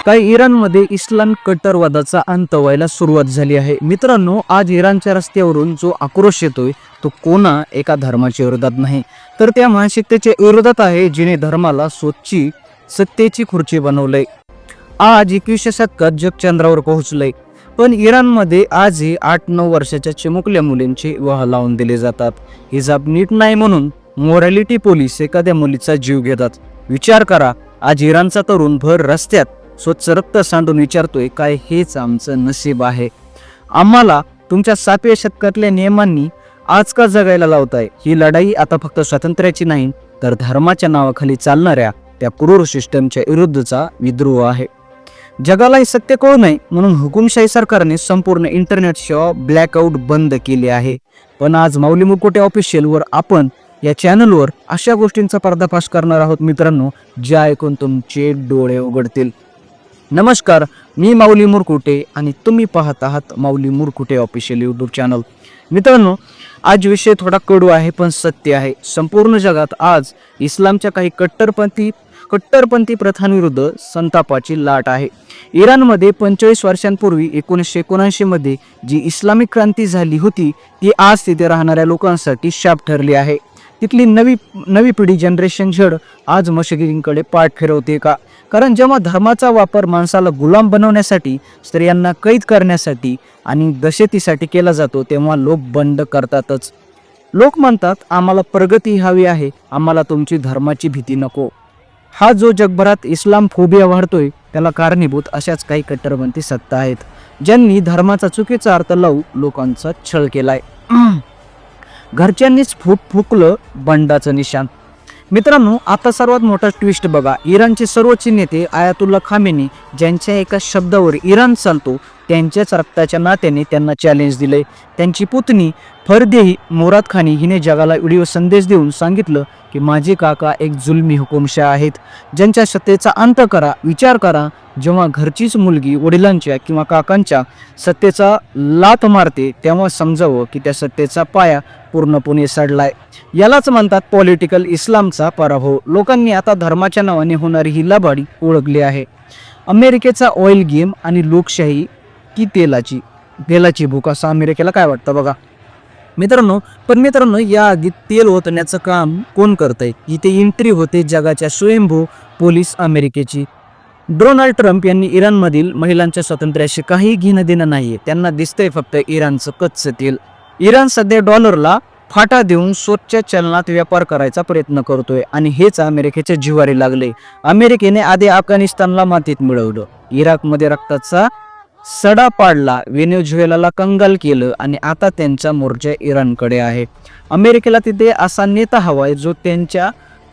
काही इराणमध्ये इस्लाम कट्टरवादाचा अंत व्हायला सुरुवात झाली आहे. मित्रांनो, आज इराणच्या रस्त्यावरून जो आक्रोश येतोय तो कोणा एका धर्माच्या विरोधात नाही, तर त्या मानसिकतेच्या विरोधात आहे जिने धर्माला स्वतःची सत्तेची खुर्ची बनवलंय. आज 21व्या शतकात जग चंद्रावर पोहोचलंय, पण इराणमध्ये आजही 8-9 वर्षाच्या चिमुकल्या मुलींचे विवाह लावून दिले जातात. हिजाब नीट नाही म्हणून मोरॅलिटी पोलीस एखाद्या मुलीचा जीव घेतात. विचार करा, आज इराणचा तरुण भर रस्त्यात स्वच्छ रक्त सांडून विचारतोय, काय हेच आमचं नशीब आहे? आम्हाला तुमच्या 7व्या शतकातल्या नियमांनी आज का जगायला लावताय? ही लढाई आता फक्त स्वातंत्र्याची नाही, तर धर्माच्या नावाखाली चालणाऱ्या त्या क्रूर सिस्टमच्या विरुद्धचा विद्रोह आहे. जगाला हे सत्य कळू नये म्हणून हुकुमशाही सरकारने संपूर्ण इंटरनेट सेवा ब्लॅकआउट बंद केली आहे. पण आज माऊली मुकुटे ऑफिशियलवर आपण या चॅनलवर अशा गोष्टींचा पर्दाफाश करणार आहोत मित्रांनो, ज्या ऐकून तुमचे डोळे उघडतील. नमस्कार, मी माऊली मुरकुटे आणि तुम्ही पाहत आहात माऊली मुरकुटे ऑफिशियल यूट्यूब चॅनल. मित्रांनो, आज विषय थोडा कडू आहे पण सत्य आहे. संपूर्ण जगात आज इस्लामच्या काही कट्टरपंथी प्रथांविरुद्ध संतापाची लाट आहे. इराणमध्ये 25 वर्षांपूर्वी 1979 मध्ये जी इस्लामिक क्रांती झाली होती ती आज तिथे राहणाऱ्या लोकांसाठी शाप ठरली आहे. तिथली नवी पिढी जनरेशन झड आज मशिदींकडे पाठ फिरवते का? कारण जेव्हा धर्माचा वापर माणसाला गुलाम बनवण्यासाठी, स्त्रियांना कैद करण्यासाठी आणि दहशतीसाठी केला जातो तेव्हा लोक बंड करतातच. लोक म्हणतात, आम्हाला प्रगती हवी आहे, आम्हाला तुमची धर्माची भीती नको. हा जो जगभरात इस्लाम फोबिया वाढतोय त्याला कारणीभूत अशाच काही कट्टरपंथी सत्ता आहेत, ज्यांनी धर्माचा चुकीचा अर्थ लावून लोकांचा छळ केलाय. घरच्यांनीच फुकलं बंडाचं निशाण. मित्रांनो, आता सर्वात मोठा ट्विस्ट बघा. इराणचे सर्वोच्च नेते आयातुल्ला खामेनी, ज्यांच्या एका शब्दावर इराण चालतो, त्यांच्याच रक्ताच्या नात्याने त्यांना चॅलेंज दिले. त्यांची पुतणी फरदेही मोरादखानी हिने जगाला व्हिडिओ संदेश देऊन सांगितलं की माझे काका एक जुलमी हुकुमशाह आहेत, ज्यांच्या सत्तेचा अंत करा. विचार करा, जेव्हा घरचीच मुलगी वडिलांच्या किंवा काकांच्या सत्तेचा लात मारते तेव्हा समजावं की त्या सत्तेचा पाया पूर्णपणे सडलाय. यालाच म्हणतात पॉलिटिकल इस्लामचा पराभव. लोकांनी आता धर्माच्या नावाने होणारी ही लबाडी ओळखली आहे. अमेरिकेचा ऑइल गेम आणि लोकशाही की तेलाची भूक, असं अमेरिकेला काय वाटतं बघा मित्रांनो, या आधी तेल ओतण्याचं काम कोण करतंय? इथे एंट्री होते जगाच्या स्वयंभू पोलीस अमेरिकेची. डोनाल्ड ट्रम्प यांनी इराणमधील महिलांच्या स्वातंत्र्याशी काही घेणं देणं नाहीये. त्यांना दिसतंय फक्त इराणचं कच्चं तेल. इराण सध्या डॉलरला फाटा देऊन स्वतःच्या चलनात व्यापार करायचा प्रयत्न करतोय आणि हेच अमेरिकेच्या जिव्हारी लागले. अमेरिकेने आधी अफगाणिस्तानला मातीत मिळवलं, इराकमध्ये रक्ताचा सडा पाडला, व्हेनेझुएलाला कंगाल केलं आणि आता त्यांचा मोर्चा इराणकडे आहे. अमेरिकेला तिथे असा नेता हवाय जो त्यांच्या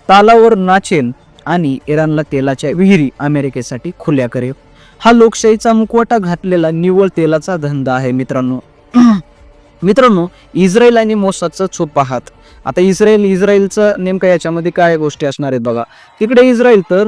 तालावर नाचेल आणि इराणला तेलाच्या विहिरी अमेरिकेसाठी खुल्या करेल. हा लोकशाहीचा मुखवटा घातलेला निव्वळ तेलाचा धंदा आहे मित्रांनो, इस्रायल आणि मोसादचा छुप पाहात. आता इस्रायलचं नेमकं याच्यामध्ये काय गोष्टी असणार आहेत बघा. तिकडे इस्रायल तर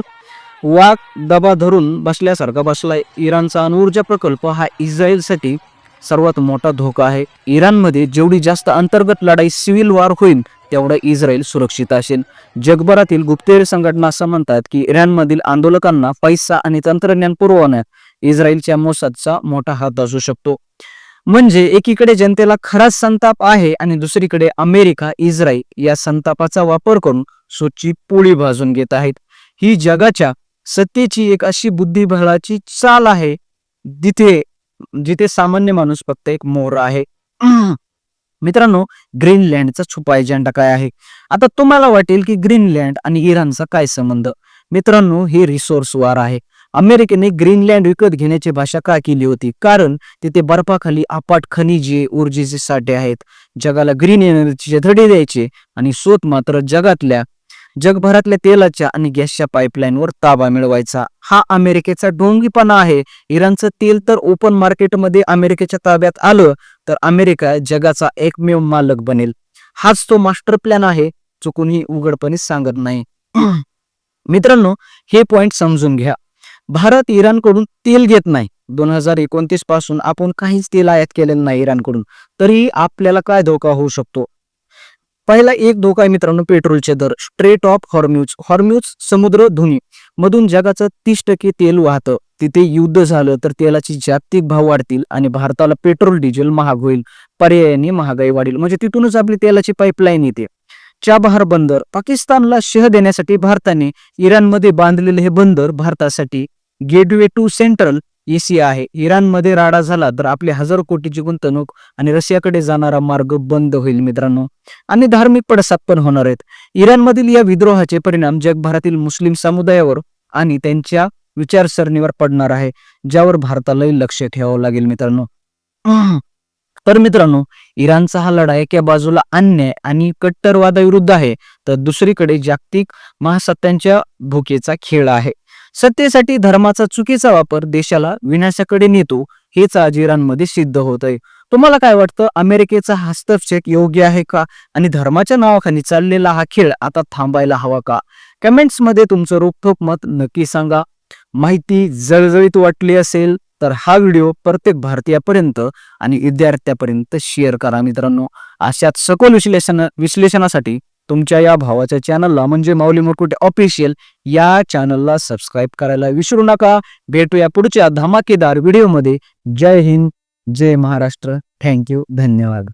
वाघ दबा धरून बसल्यासारखा बसलाय. इराणचा अणुऊर्जा प्रकल्प हा इस्रायलसाठी सर्वात मोठा धोका आहे. इराणमध्ये जेवढी जास्त अंतर्गत लढाई, सिव्हिल वॉर होईल तेवढा इस्रायल सुरक्षित असेल. जगभरातील गुप्तहेर संघटना असं म्हणतात की इराणमधील आंदोलकांना पैसा आणि तंत्रज्ञान पुरवण्यात इस्रायलच्या मोसादचा मोठा हात असू शकतो. म्हणजे एकीकडे जनतेला खराच संताप आहे आणि दुसरीकडे अमेरिका, इस्रायल या संतापाचा वापर करून स्वतःची पोळी भाजून घेत आहेत. ही जगाच्या सत्तेची एक अशी बुद्धिबळाची चाल आहे जिथे सामान्य माणूस फक्त एक मोर आहे. मित्रांनो, ग्रीनलँडचा छुपा एजेंडा काय आहे? आता तुम्हाला वाटेल की ग्रीनलँड आणि इराणचा काय संबंध? मित्रांनो, हे रिसोर्स वार आहे. अमेरिकेने ग्रीनलँड विकत घेण्याची भाषा का केली होती? कारण तिथे बर्फाखाली अफाट खनिजे, ऊर्जेचे साठे आहेत. जगाला ग्रीन एनर्जीचे धडे द्यायचे आणि स्वत मात्र जगभरातल्या तेलाच्या आणि गॅसच्या पाईपलाईनवर ताबा मिळवायचा. हा अमेरिकेचा ढोंगीपणा आहे. इराणचं तेल तर ओपन मार्केटमध्ये अमेरिकेच्या ताब्यात आलं तर अमेरिका जगाचा एकमेव मालक बनेल. हाच तो मास्टर प्लॅन आहे, चुकूनही उघडपणे सांगत नाही. मित्रांनो, हे पॉइंट समजून घ्या. भारत इराणकडून तेल घेत नाही. 2029 पासून आपण काहीच तेल आयात केलेलं नाही इराणकडून. तरी आपल्याला काय धोका होऊ शकतो? पहिला एक धोका आहे मित्रांनो, पेट्रोलचे दर. स्ट्रेट ऑफ हॉर्म्यूज समुद्र धुनी मधून जगाचं 30% तेल वाहतं. तिथे युद्ध झालं तर तेलाची जागतिक भाव वाढतील आणि भारताला पेट्रोल डिझेल महाग होईल. पर्यायाने महागाई वाढेल. म्हणजे तिथूनच आपली तेलाची पाईपलाईन येते. चाबहार बंदर पाकिस्तानला शह देण्यासाठी भारताने इराणमध्ये बांधलेले हे बंदर भारतासाठी गेटवे टू सेंट्रल एशिया आहे. इराणमध्ये राडा झाला तर आपली हजारो कोटीची गुंतवणूक आणि रशियाकडे जाणारा मार्ग बंद होईल मित्रांनो. आणि धार्मिक पडसाद पण होणार आहेत. इराणमधील या विद्रोहाचे परिणाम जगभरातील मुस्लिम समुदायावर आणि त्यांच्या विचारसरणीवर पडणार आहे, ज्यावर भारतालाही लक्ष ठेवावं लागेल मित्रांनो. तर मित्रांनो, इराणचा हा लढा एका बाजूला अन्याय आणि कट्टरवादाविरुद्ध आहे, तर दुसरीकडे जागतिक महासत्तांच्या भूकेचा खेळ आहे. सत्तेसाठी धर्माचा चुकीचा वापर देशाला विनाशाकडे नेतो, हेच आज इराणमध्ये सिद्ध होत आहे. तुम्हाला काय वाटतं? अमेरिकेचा हस्तक्षेप योग्य आहे का? आणि धर्माच्या नावाखाली चाललेला हा खेळ आता थांबायला हवा का? कमेंट्समध्ये तुमचं रोखठोक मत नक्की सांगा. माहिती जळजळीत वाटली असेल तर हा व्हिडिओ प्रत्येक भारतीयापर्यंत आणि विद्यार्थ्यापर्यंत शेअर करा मित्रांनो. अशाच सखोल विश्लेषणासाठी तुमच्या या भावाच्या चॅनलला म्हणजे माऊली मुकुट ऑफिशियल या चॅनलला सबस्क्राईब करायला विसरू नका. भेटूया पुढच्या धमाकेदार व्हिडिओमध्ये. जय हिंद, जय महाराष्ट्र. थँक्यू, धन्यवाद.